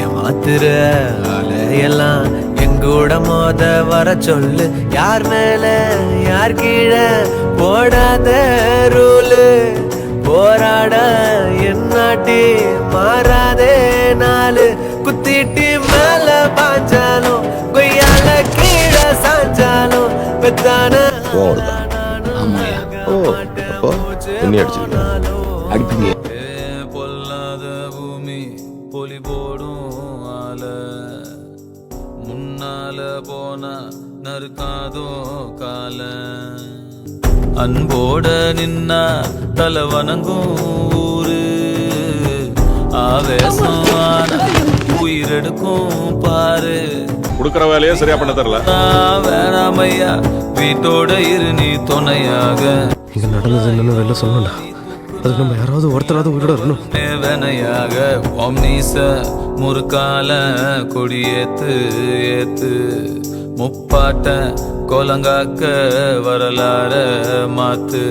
ஏமாத்துற அலையெல்லாம் எங்கூட மோத வர சொல்லு. யார் மேல யார் கீழே போடாத ரூலு. போராட என்னாட்டி மாறாதே நாலு. குத்திட்டு மேல பாஞ்சாலும் கொய்யால கீழே சாஞ்சாலும் பெத்தான பொல்லாத பூமி பொலி போடும் ஆல. முன்னால போனா நறுக்காதோ கால. அன்போட நின்னா தலை வணங்கும் ஊரு. ஆவேசம் உயிரெடுக்கும் பாரு. குடுக்கற வேலையே சரியா பண்ண தெரியல. வேணாமையா வீட்டோட இரு நீ துணையாக. இங்க நடந்தது என்னன்னு வெளில சொல்லல. அதுக்கு நம்ம யாராவது ஒருத்தராவது உயிரோட இருக்கணும். வேணையாக ஒம்னீச முறுக்கால கொடியேத்து ஏத்து. முப்பாட்ட கோலங்காக்க வரலாற மாத்து.